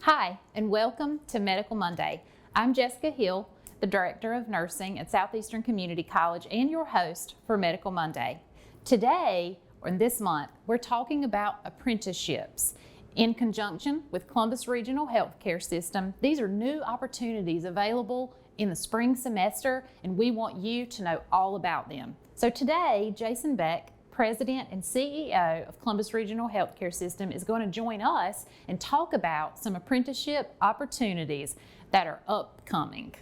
Hi, and welcome to Medical Monday. I'm Jessica Hill, the Director of Nursing at Southeastern Community College and your host for Medical Monday. Today, or in this month, we're talking about apprenticeships. In conjunction with Columbus Regional Healthcare System, these are new opportunities available in the spring semester, and we want you to know all about them. So today, Jason Beck, President and CEO of Columbus Regional Healthcare System, is going to join us and talk about some apprenticeship opportunities that are upcoming.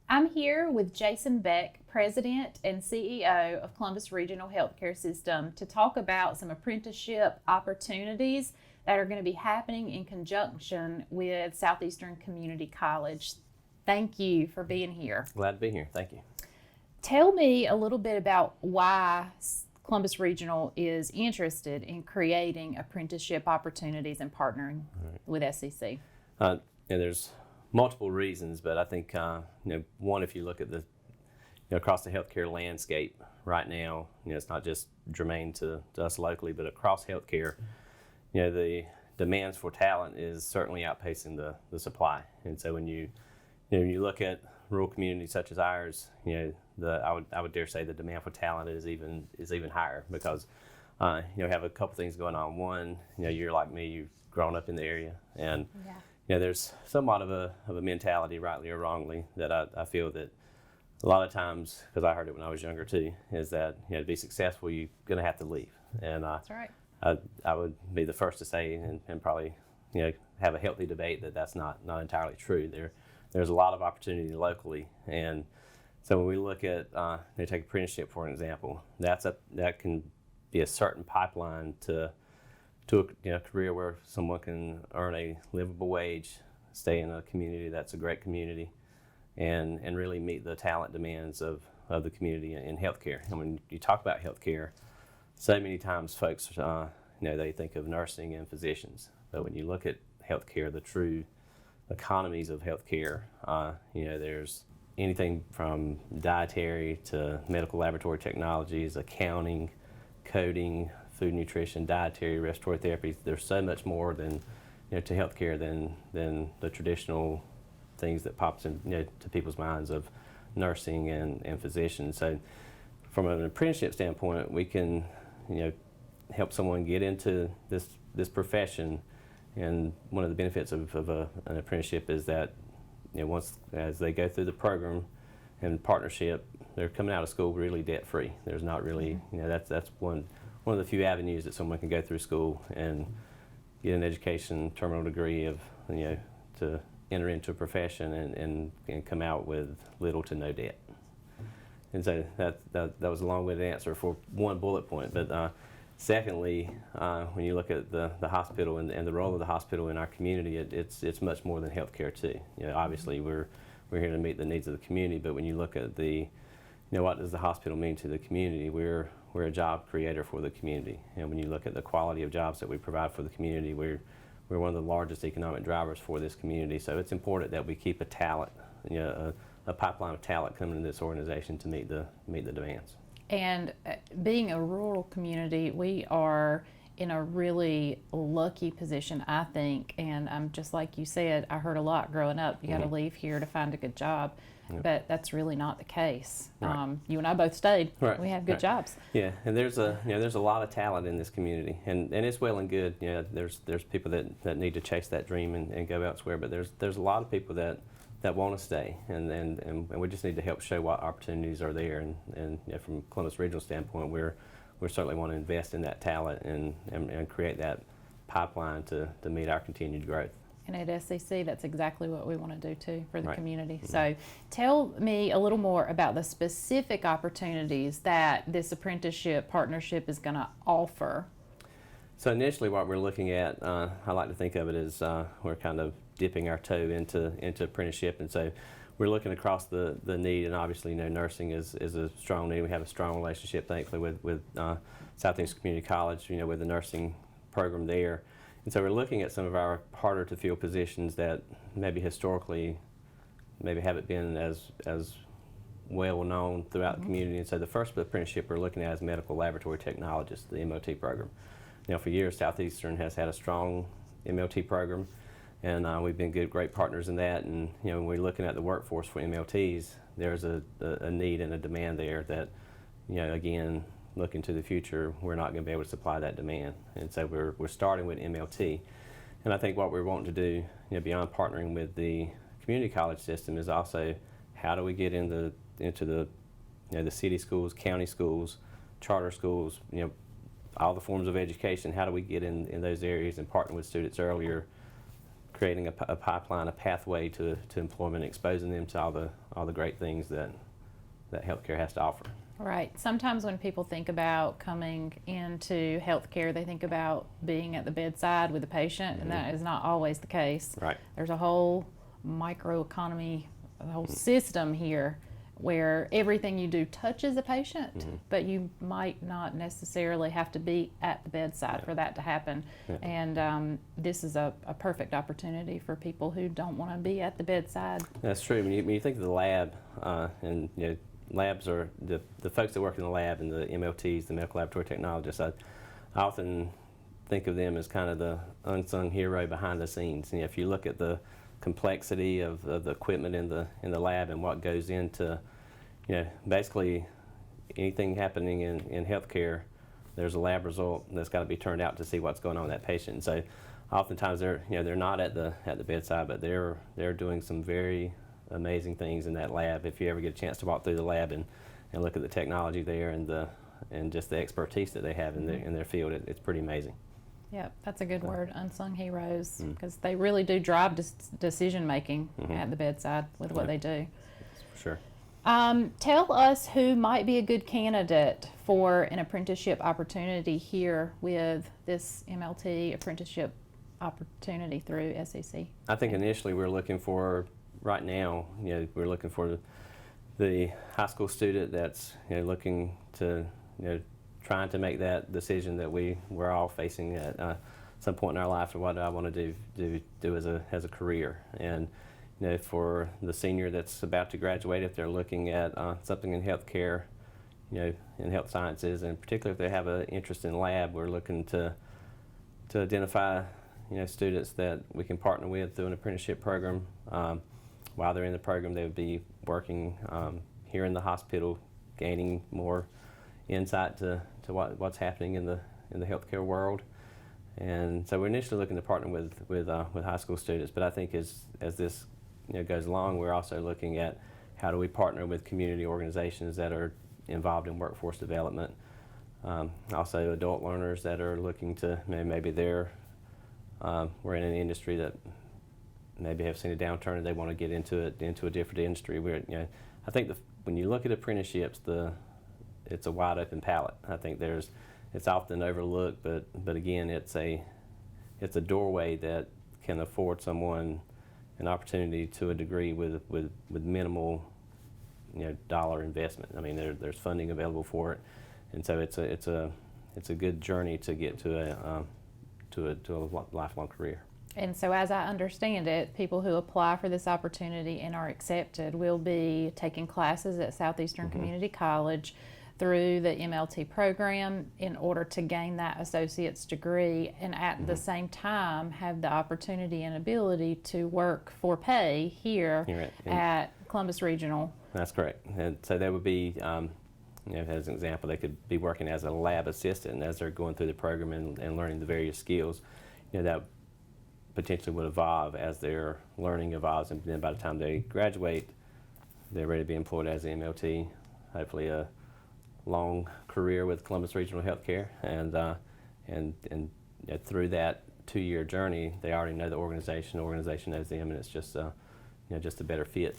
I'm here with Jason Beck, President and CEO of Columbus Regional Healthcare System, to talk about some apprenticeship opportunities that are going to be happening in conjunction with Southeastern Community College. Thank you for being here. Glad to be here. Thank you. Tell me a little bit about why Columbus Regional is interested in creating apprenticeship opportunities and partnering with SCC. There's multiple reasons, but I think one, if you look at the across the healthcare landscape right now, it's not just germane to us locally, but across healthcare, the demands for talent is certainly outpacing the supply. And so when you look at rural communities such as ours, I would dare say the demand for talent is even higher because you have a couple things going on. One, you're like me, you've grown up in the area, and there's somewhat of a mentality, rightly or wrongly, that I feel that a lot of times, because I heard it when I was younger too, is that to be successful you're going to have to leave. And that's right. I would be the first to say, and probably have a healthy debate that that's not entirely true. There's a lot of opportunity locally, and so when we look at take apprenticeship for an example, that can be a certain pipeline to a career where someone can earn a livable wage, stay in a community that's a great community, and really meet the talent demands of the community in healthcare. And when you talk about healthcare, so many times folks they think of nursing and physicians, but when you look at healthcare, the true economies of healthcare, there's anything from dietary to medical laboratory technologies, accounting, coding, food nutrition, dietary, respiratory therapy. There's so much more than to healthcare than the traditional things that pops in to people's minds of nursing and physicians. So from an apprenticeship standpoint, we can help someone get into this profession. And one of the benefits of an apprenticeship is that once as they go through the program and partnership, they're coming out of school really debt free. There's not really that's one of the few avenues that someone can go through school and get an education, terminal degree of to enter into a profession and come out with little to no debt. And so that was a long-winded answer for one bullet point, but secondly, when you look at the hospital and the role of the hospital in our community, it's much more than healthcare too. Obviously we're here to meet the needs of the community, but when you look at what does the hospital mean to the community, we're a job creator for the community. And when you look at the quality of jobs that we provide for the community, we're one of the largest economic drivers for this community. So it's important that we keep a pipeline of talent coming into this organization to meet the demands. And being a rural community, we are in a really lucky position, I think. And just like you said, I heard a lot growing up, you got to leave here to find a good job. Yep. But that's really not the case. Right. You and I both stayed. Right. We have good jobs. Yeah, and there's a lot of talent in this community, and it's well and good. There's people that need to chase that dream and go elsewhere, but there's a lot of people that want to stay, and we just need to help show what opportunities are there. And from Columbus Regional standpoint, we certainly want to invest in that talent and create that pipeline to meet our continued growth. And at SCC, that's exactly what we want to do too for the community. Mm-hmm. So tell me a little more about the specific opportunities that this apprenticeship partnership is going to offer. So initially what we're looking at, I like to think of it as we're kind of dipping our toe into apprenticeship, and so we're looking across the need, and obviously nursing is a strong need. We have a strong relationship, thankfully, with Southeastern Community College, with the nursing program there. And so we're looking at some of our harder to fill positions that maybe historically haven't been as well known throughout the community. And so the first apprenticeship we're looking at is medical laboratory technologist, the MLT program. For years, Southeastern has had a strong MLT program, and we've been great partners in that. And when we're looking at the workforce for MLTs, there's a need and a demand there that, again, looking to the future, we're not going to be able to supply that demand. And so we're starting with MLT. And I think what we're wanting to do, beyond partnering with the community college system, is also how do we get into the the city schools, county schools, charter schools, all the forms of education. How do we get in those areas and partner with students earlier, creating a pipeline, a pathway to employment, exposing them to all the great things that healthcare has to offer. Right. Sometimes when people think about coming into healthcare, they think about being at the bedside with the patient, and that is not always the case. Right. There's a whole microeconomy, a whole system here where everything you do touches a patient, but you might not necessarily have to be at the bedside for that to happen. And this is a perfect opportunity for people who don't want to be at the bedside. That's true. When you think of the lab, and labs are the folks that work in the lab, and the MLTs, the medical laboratory technologists, I often think of them as kind of the unsung hero behind the scenes. If you look at the complexity of the equipment in the lab and what goes into, basically anything happening in healthcare, there's a lab result that's got to be turned out to see what's going on with that patient. And so oftentimes they're not at the bedside, but they're doing some very amazing things in that lab. If you ever get a chance to walk through the lab and look at the technology there and just the expertise that they have in their field, it's pretty amazing. Yep, that's a good word, unsung heroes, because they really do drive decision making at the bedside with what they do. Sure. Tell us who might be a good candidate for an apprenticeship opportunity here with this MLT apprenticeship opportunity through SCC. I think initially we're looking for, right now, we're looking for the high school student that's looking to trying to make that decision that we're all facing at some point in our life, or what do I want to do as a career. And for the senior that's about to graduate, if they're looking at something in healthcare, in health sciences, and particularly if they have an interest in lab, we're looking to identify students that we can partner with through an apprenticeship program. While they're in the program, they would be working here in the hospital, gaining more insight to what's happening in the healthcare world. And so we're initially looking to partner with high school students, but I think as this goes along, we're also looking at how do we partner with community organizations that are involved in workforce development. Also adult learners that are looking to, maybe we're in an industry that maybe have seen a downturn and they want to get into a different industry. I think when you look at apprenticeships, it's a wide open palette. I think it's often overlooked, but again, it's a doorway that can afford someone an opportunity to a degree with minimal dollar investment. I mean, there's funding available for it, and so it's a good journey to get to a lifelong career. And so as I understand it, people who apply for this opportunity and are accepted will be taking classes at Southeastern Community College through the MLT program in order to gain that associate's degree, and at the same time have the opportunity and ability to work for pay here at Columbus Regional. That's correct. And so they would be, as an example, they could be working as a lab assistant as they're going through the program and learning the various skills. That potentially would evolve as their learning evolves, and then by the time they graduate, they're ready to be employed as an MLT, hopefully a long career with Columbus Regional Healthcare, and through that 2-year journey, they already know the organization knows them, and it's just just a better fit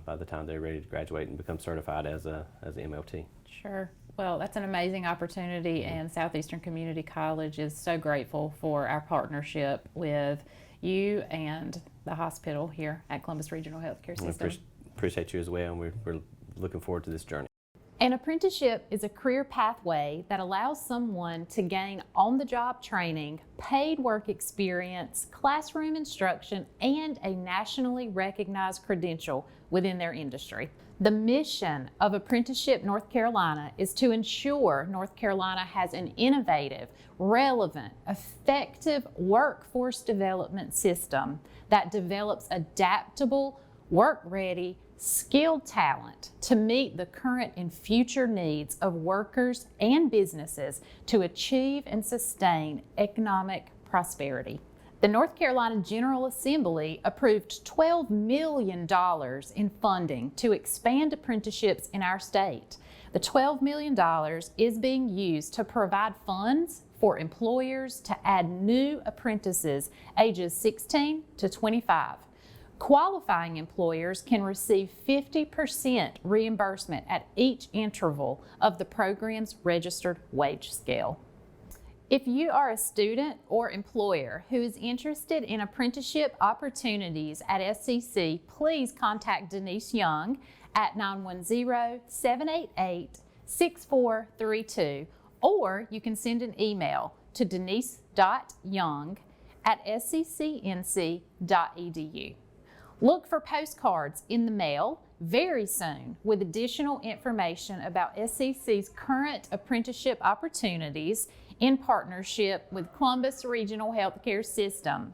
by the time they're ready to graduate and become certified as an MLT. Sure. Well, that's an amazing opportunity, and Southeastern Community College is so grateful for our partnership with you and the hospital here at Columbus Regional Healthcare System. Appreciate you as well, and we're looking forward to this journey. An apprenticeship is a career pathway that allows someone to gain on-the-job training, paid work experience, classroom instruction, and a nationally recognized credential within their industry. The mission of Apprenticeship North Carolina is to ensure North Carolina has an innovative, relevant, effective workforce development system that develops adaptable, work-ready, skilled talent to meet the current and future needs of workers and businesses to achieve and sustain economic prosperity. The North Carolina General Assembly approved $12 million in funding to expand apprenticeships in our state. The $12 million is being used to provide funds for employers to add new apprentices ages 16 to 25. Qualifying employers can receive 50% reimbursement at each interval of the program's registered wage scale. If you are a student or employer who is interested in apprenticeship opportunities at SCC, please contact Denise Young at 910-788-6432, or you can send an email to denise.young@sccnc.edu. Look for postcards in the mail very soon with additional information about SCC's current apprenticeship opportunities in partnership with Columbus Regional Healthcare System.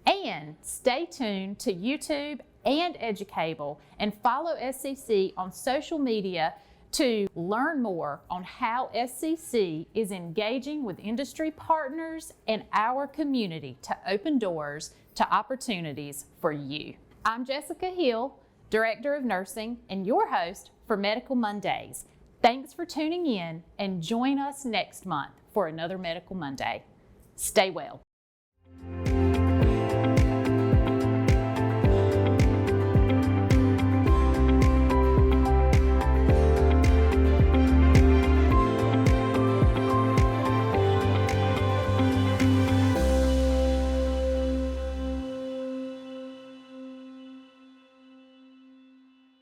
And stay tuned to YouTube and Educable and follow SCC on social media to learn more on how SCC is engaging with industry partners and our community to open doors to opportunities for you. I'm Jessica Hill, Director of Nursing and your host for Medical Mondays. Thanks for tuning in and join us next month for another Medical Monday. Stay well.